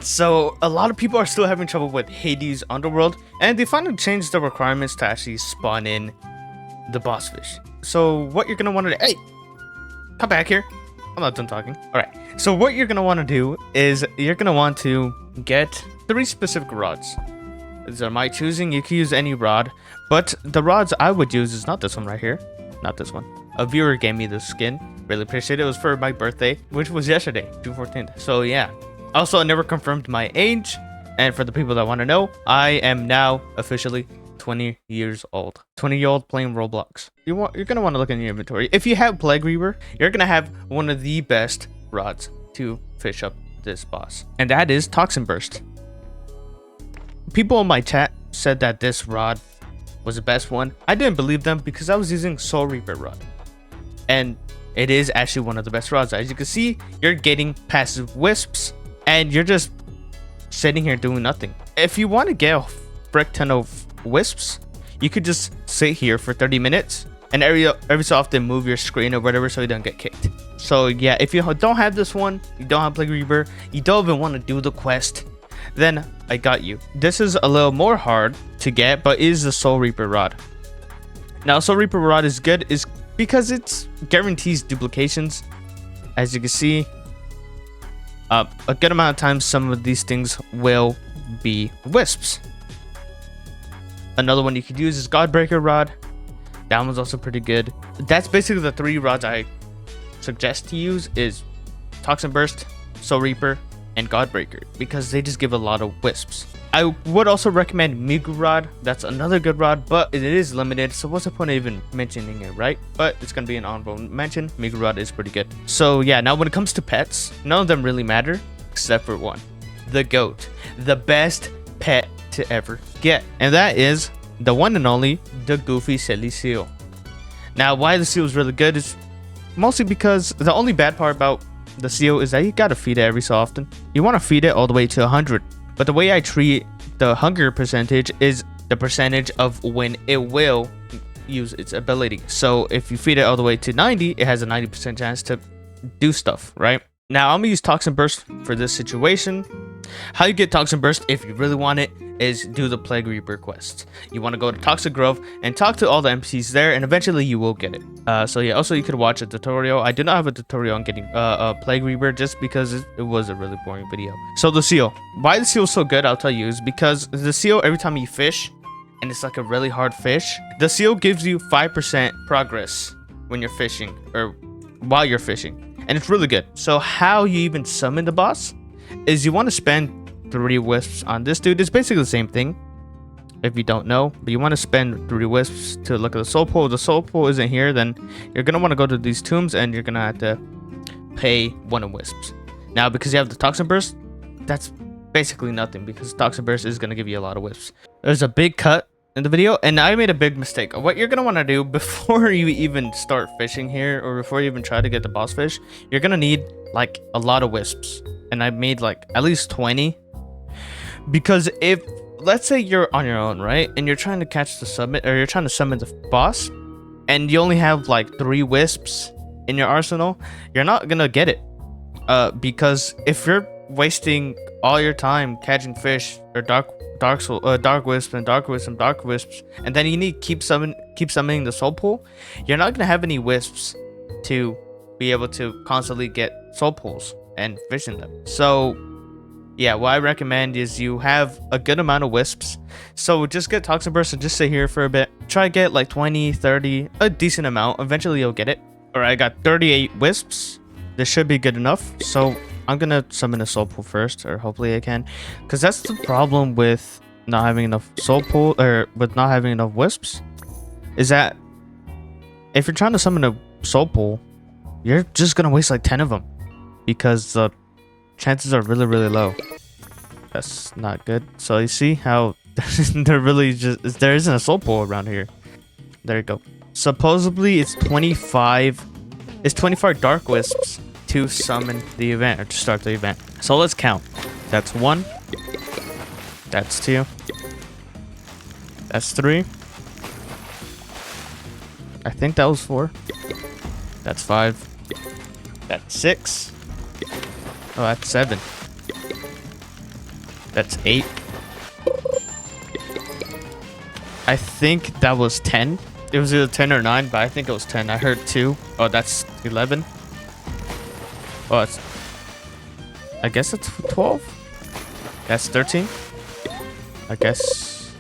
So a lot of people are still having trouble with Hades Underworld, and they finally changed the requirements to actually spawn in the boss fish. So what you're gonna want to hey, come back here. I'm not done talking. All right. So what you're gonna want to do is you're gonna want to get 3 specific rods. These are my choosing. You can use any rod, but the rods I would use is not this one right here, not this one. A viewer gave me this skin. Really appreciate it. It was for my birthday, which was yesterday, June 14th. So yeah. Also, I never confirmed my age, and for the people that want to know, I am now officially 20 years old. 20-year-old playing Roblox. You're gonna want to look in your inventory. If you have Plague Reaver, you're gonna have one of the best rods to fish up this boss, and that is Toxin Burst. People in my chat said that this rod was the best one. I didn't believe them because I was using Soul Reaper rod, and it is actually one of the best rods. As you can see, you're getting passive wisps, and you're just sitting here doing nothing. If you want to get a frick ton of wisps, you could just sit here for 30 minutes and every so often move your screen or whatever so you don't get kicked. So yeah, if you don't have this one, you don't have Plague Reaper, you don't even want to do the quest, then I got you. This is a little more hard to get, but is the Soul Reaper rod. Now Soul Reaper rod is good is because it guarantees duplications. As you can see, a good amount of times some of these things will be wisps. Another one you could use is Godbreaker rod. That one's also pretty good. That's basically the 3 rods I suggest to use is Toxin Burst, Soul Reaper, and Godbreaker, because they just give a lot of wisps. I would also recommend Migu rod. That's another good rod, but it is limited, so what's the point of even mentioning it, right? But it's gonna be an honorable mention. Migu rod is pretty good. So yeah, now when it comes to pets, none of them really matter except for one, the goat, the best pet to ever get, and that is the one and only the Goofy Silly Seal. Now why the seal is really good is mostly because the only bad part about the seal is that you gotta feed it every so often. You want to feed it all the way to 100, but the way I treat the hunger percentage is the percentage of when it will use its ability. So if you feed it all the way to 90, it has a 90% chance to do stuff, right? Now I'm gonna use Toxin Burst for this situation. How you get Toxin Burst, if you really want it, is do the Plague Reaper quest. You want to go to Toxic Grove and talk to all the NPCs there, and eventually you will get it. So yeah, also you could watch a tutorial. I do not have a tutorial on getting a Plague Reaper just because it was a really boring video. So the seal. Why the seal is so good, I'll tell you, is because the seal, every time you fish, and it's like a really hard fish, the seal gives you 5% progress when you're fishing, or while you're fishing. And it's really good. So how you even summon the boss is you want to spend 3 wisps on this dude. It's basically the same thing if you don't know, but you want to spend 3 wisps to look at the soul pool. If the soul pool isn't here, then you're gonna want to go to these tombs and you're gonna have to pay 1 of wisps. Now because you have the Toxin Burst, that's basically nothing because Toxin Burst is gonna give you a lot of wisps. There's a big cut in the video, and I made a big mistake. What you're gonna want to do before you even start fishing here, or before you even try to get the boss fish, you're gonna need like a lot of wisps, and I made like at least 20. Because if, let's say you're on your own, right, and you're trying to catch the summon, or you're trying to summon the boss, and you only have like 3 wisps in your arsenal, you're not gonna get it. Because if you're wasting all your time catching fish or dark wisps and dark wisps and dark wisps, and then you need keep summoning the soul pool, you're not gonna have any wisps to be able to constantly get soul pools and fishing them. So yeah, what I recommend is you have a good amount of wisps. So just get Toxin Burst and just sit here for a bit. Try to get like 20, 30, a decent amount. Eventually you'll get it. Alright, I got 38 wisps. This should be good enough. So I'm gonna summon a soul pool first, or hopefully I can. Because that's the problem with not having enough soul pool, or with not having enough wisps, is that if you're trying to summon a soul pool, you're just gonna waste like 10 of them. Because the chances are really, really low. That's not good. So you see how there isn't a soul pool around here. There you go. Supposedly it's 25 dark wisps to summon the event, or to start the event. So let's count. That's 1. That's 2. That's 3. I think that was 4. That's 5. That's 6. Oh, that's 7. That's 8. I think that was 10. It was either 10 or 9, but I think it was 10. I heard 2. Oh, that's 11. Oh, I guess it's 12. That's 13. I guess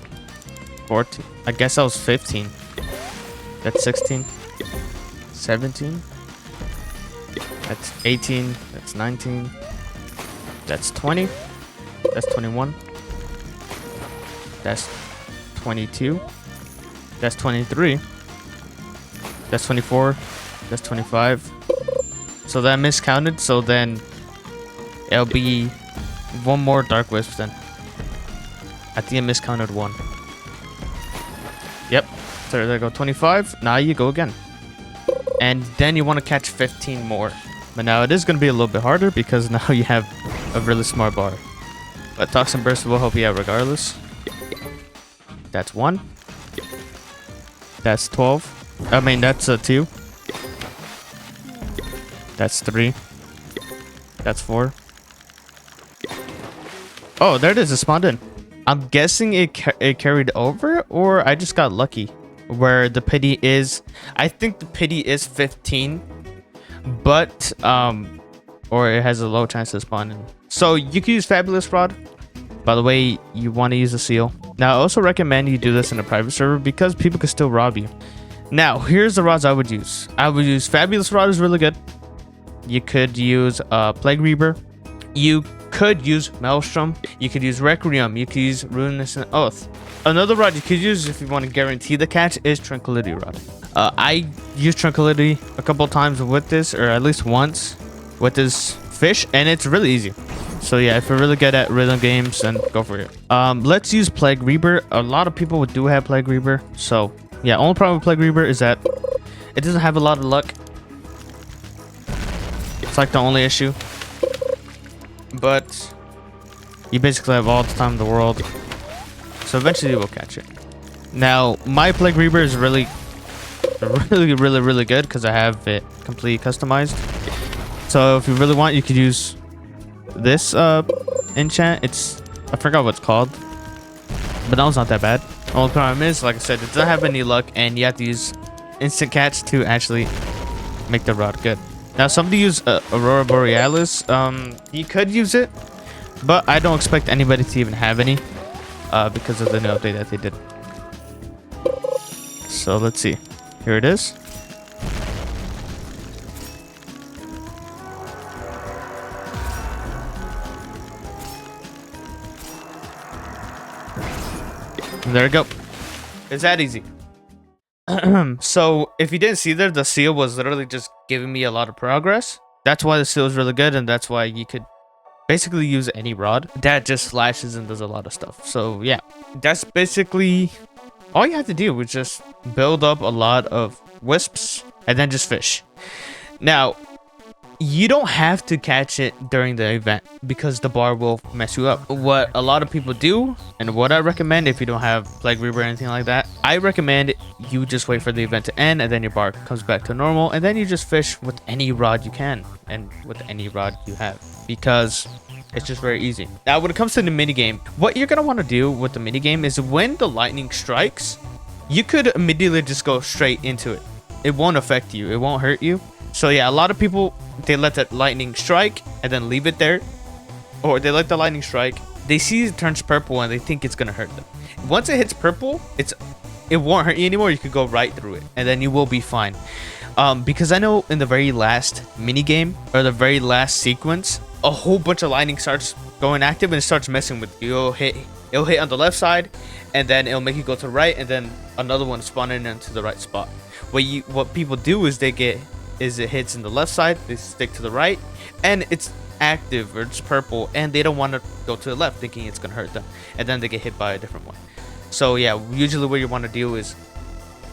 14. I guess that was 15. That's 16. 17. That's 18. That's 19. That's 20. That's 21. That's 22. That's 23. That's 24. That's 25. So that miscounted. So then it'll be one more Dark Wisp then. I think I miscounted 1. Yep. So there you go. 25. Now you go again. And then you want to catch 15 more. But now it is going to be a little bit harder because now you have a really smart bar. But Toxin Burst will help you out regardless. That's 1. That's 12. I mean, that's 2. That's 3. That's 4. Oh, there it is. It spawned in. I'm guessing it carried over, or I just got lucky. Where the pity is, I think the pity is 15, but or it has a low chance of spawning. So you can use Fabulous Rod. By the way, you want to use a seal. Now, I also recommend you do this in a private server because people can still rob you. Now, here's the rods I would use. I would use Fabulous Rod is really good. You could use Plague Reaper. You could use Maelstrom. You could use Requiem. You could use Ruinous Oath. Another rod you could use if you want to guarantee the catch is Tranquility Rod. I used Tranquility a couple times with this, or at least once with this fish, and it's really easy. So yeah, if you're really good at rhythm games, then go for it. Let's use Plague Reaper. A lot of people do have Plague Reaper. So yeah, only problem with Plague Reaper is that it doesn't have a lot of luck. It's like the only issue. But you basically have all the time in the world. So eventually you will catch it. Now, my Plague Reaper is really good because I have it completely customized. So if you really want, you could use this enchant. I forgot what it's called, but that one's not that bad. The only problem is, like I said, it doesn't have any luck, and you have to use instant catch to actually make the rod good. Now, somebody use Aurora Borealis. You could use it, but I don't expect anybody to even have any because of the new update that they did. So let's see. Here it is. There we go. It's that easy. So if you didn't see there, the seal was literally just giving me a lot of progress. That's why the seal is really good, and that's why you could basically use any rod that just slashes and does a lot of stuff. So yeah, that's basically all you have to do, is just build up a lot of wisps and then just fish. Now, you don't have to catch it during the event because the bar will mess you up. What a lot of people do, and what I recommend if you don't have Plague Reaper or anything like that, I recommend you just wait for the event to end, and then your bar comes back to normal, and then you just fish with any rod you can and with any rod you have, because it's just very easy. Now, when it comes to the minigame, what you're going to want to do with the minigame is when the lightning strikes, you could immediately just go straight into it. It won't affect you. It won't hurt you. So yeah, a lot of people, they let the lightning strike and then leave it there, or they let the lightning strike, they see it turns purple and they think it's gonna hurt them. Once it hits purple, it won't hurt you anymore. You could go right through it and then you will be fine. Because I know in the very last mini game, or the very last sequence, a whole bunch of lightning starts going active and it starts messing with you. It'll hit on the left side, and then it'll make you go to the right, and then another one spawning into the right spot. What people do is it hits in the left side, they stick to the right, and it's active, or it's purple, and they don't want to go to the left thinking it's gonna hurt them, and then they get hit by a different one. So yeah, usually what you want to do is,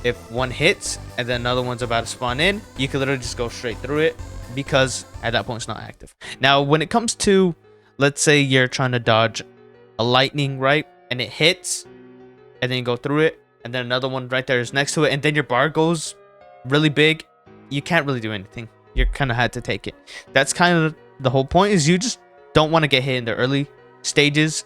if one hits and then another one's about to spawn in, you can literally just go straight through it, because at that point it's not active. Now, when it comes to, let's say you're trying to dodge a lightning, right, and it hits, and then you go through it, and then another one right there is next to it, and then your bar goes really big, you can't really do anything. You kind of had to take it. That's kind of the whole point, is you just don't want to get hit in the early stages.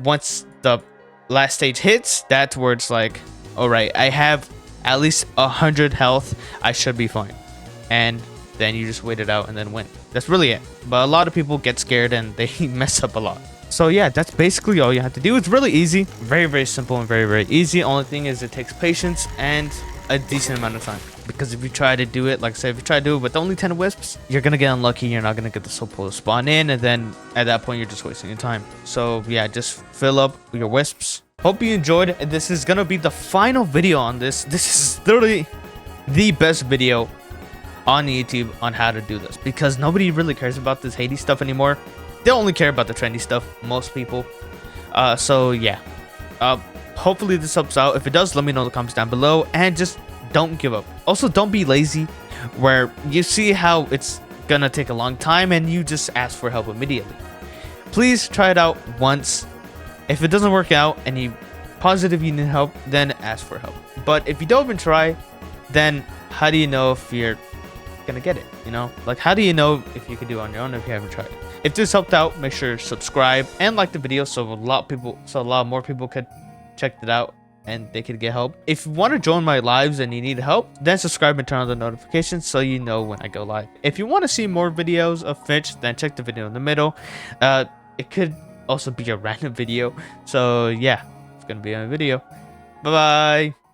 Once the last stage hits, that's where it's like, all right, I have at least 100 health, I should be fine. And then you just wait it out and then win. That's really it. But a lot of people get scared and they mess up a lot. So yeah, that's basically all you have to do. It's really easy, very, very simple and very, very easy. Only thing is it takes patience and a decent amount of time. Because if you try to do it, like I said, if you try to do it with only 10 wisps, you're going to get unlucky. You're not going to get the soul pool to spawn in. And then at that point, you're just wasting your time. So yeah, just fill up your wisps. Hope you enjoyed. This is going to be the final video on this. This is literally the best video on YouTube on how to do this. Because nobody really cares about this Hades stuff anymore. They only care about the trendy stuff, most people. So yeah. Hopefully this helps out. If it does, let me know in the comments down below. And just don't give up. Also, don't be lazy where you see how it's gonna take a long time and you just ask for help immediately. Please try it out once. If it doesn't work out and you positive you need help, then ask for help. But if you don't even try, then how do you know if you're gonna get it? You know, like how do you know if you can do it on your own if you haven't tried? If this helped out, make sure to subscribe and like the video so a lot more people could check it out and they could get help. If you want to join my lives and you need help, then subscribe and turn on the notifications so you know when I go live. If you want to see more videos of Fisch, then check the video in the middle. It could also be a random video. So yeah, it's gonna be a video. Bye bye.